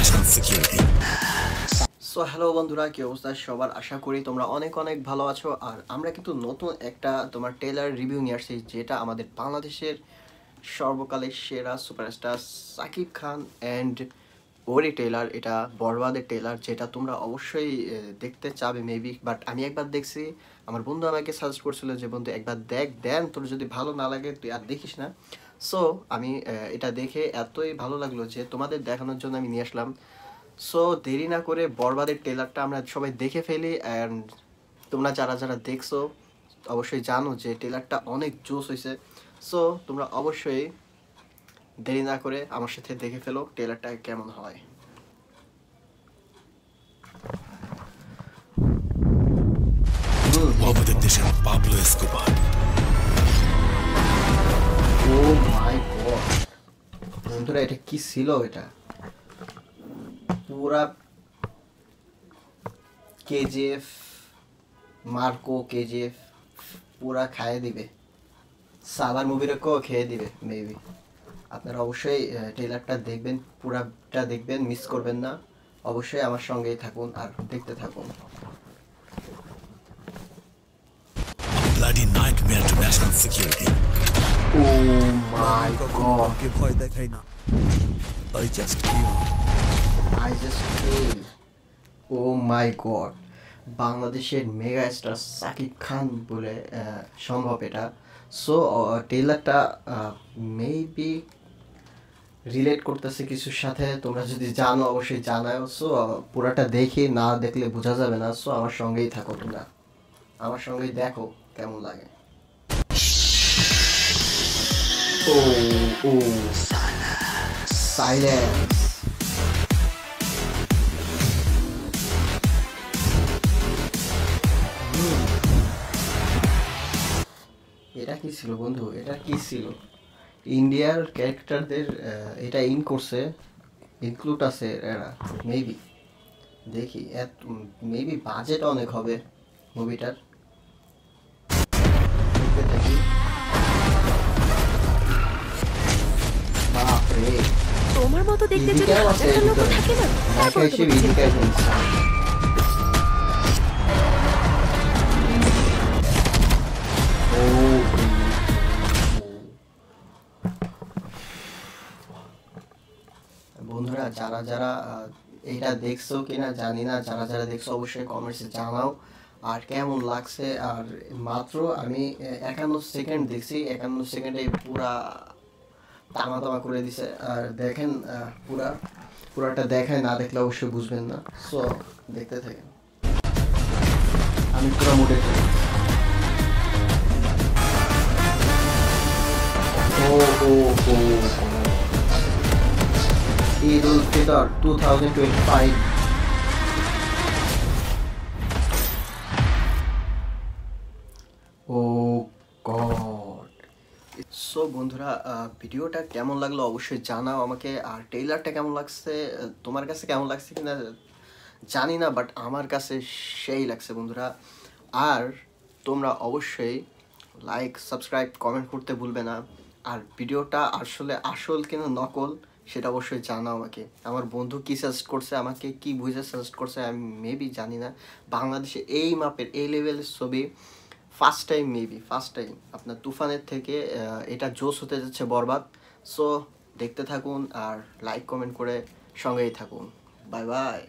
national security. So hello বন্ধুরা, কি অবস্থা সবার? আশা করি তোমরা অনেক অনেক ভালো আছো। আর আমরা কিন্তু নতুন একটা তোমার ট্রেলার রিভিউ নিয়ে আসছি, যেটা আমাদের বাংলাদেশের সর্বকালের সেরা সুপারস্টার সাকিব খান অ্যান্ড ওরই ট্রেলার। এটা বরবাদের ট্রেলার, যেটা তোমরা অবশ্যই দেখতে চাবে মেবি। বাট আমি একবার দেখছি, আমার বন্ধু আমাকে সাজেস্ট করছিল যে বন্ধু একবার দেখ, দেন তোর যদি ভালো না লাগে তুই আর দেখিস না। সো আমি এটা দেখে এতই ভালো লাগলো যে তোমাদের দেখানোর জন্য আমি নিয়ে আসলাম। সো দেরি না করে বরবাদের ট্রেলারটা আমরা সবাই দেখে ফেলি। অ্যান্ড তোমরা যারা যারা দেখছো অবশ্যই জানো যে ট্রেলারটা অনেক জোস হয়েছে। সো তোমরা অবশ্যই দেরি না করে আমার সাথে দেখে ফেলো ট্রেলারটা কেমন হয়। আমাদের দেশের Pablo Escobar. O my god বন্ধুরা, এটা কি ছিল? এটা পুরা কেজিএফ, মার্কো কেজিএফ পুরা খাইয়ে দিবে। সালার মুভিরকেও খেয়ে দিবে মেবি। আপনারা অবশ্যই ট্রেলারটা দেখবেন, পুরাটা দেখবেন, মিস করবেন না। অবশ্যই আমার সঙ্গেই থাকুন আর দেখতে থাকুন। Bloody nightmare to national security. Oh my god, কে ভয় দেখাই না। I just kill. I just feel. Oh my god, বাংলাদেশের মেগা স্টার সাকিব খান বলে সম্ভব এটা। সো ট্রেলারটা মেবি রিলেট করতেছে কিছুর সাথে। তোমরা যদি জানো অবশ্যই জানাও। সো পুরাটা দেখে না দেখলে বোঝা যাবে না। সো আমার সঙ্গেই থাকো, তোমরা আমার সঙ্গেই দেখো কেমন লাগে। ও ও সাইলেন্স। এটা কি ছিল বন্ধু? এটা কি ছিল? ইন্ডিয়ার ক্যারেক্টারদের এটা করছে, ইনক্লুড আছে এরা মেবি। দেখি মেবি বাজেট অনেক হবে মুভিটার। দেখতে থাকি। বাপরে, তোমার মতো দেখতে যদি ইদিকাও আছে এর হাজারটা লোক ভিতরে। থাকে না, নায়িকা তারপর হিসেবে তোমার ইদিকা চিন্তা নিচ্ছে। ও বন্ধুরা, যারা যারা এইটা দেখছো কিনা জানি না, যারা যারা দেখছো অবশ্যই কমেন্টসে জানাও আর কেমন লাগছে। আর মাত্র আমি 51 সেকেন্ড দেখছি, 51 সেকেন্ডে পুরা তামা তামা করে দিছে। আর দেখেন পুরাটা দেখায়, না দেখলে অবশ্যই বুঝবেন না। সো দেখতে থাকেন, আমি পুরো মুডে থাকি। ও ও ও ঈদ উল ফিতর 2025। ও গড। সো বন্ধুরা, ভিডিওটা কেমন লাগলো অবশ্যই জানাও আমাকে। আর ট্রেইলারটা কেমন লাগছে, তোমার কাছে কেমন লাগছে কিনা জানি না, বাট আমার কাছে সেই লাগছে বন্ধুরা। আর তোমরা অবশ্যই লাইক, সাবস্ক্রাইব, কমেন্ট করতে ভুলবে না। আর ভিডিওটা আসলে আসল কিনা নকল সেটা অবশ্যই জানাও আমাকে। আমার বন্ধু কি সাজেস্ট করছে, আমাকে কি বুঝে সাজেস্ট করছে আমি মেবি জানি না। বাংলাদেশে এই মাপের এই লেভেলের ছবি ফার্স্ট টাইম আপনার তুফানের থেকে এটা জোস হতে যাচ্ছে বরবাদ। সো দেখতে থাকুন আর লাইক কমেন্ট করে সঙ্গেই থাকুন। Bye bye.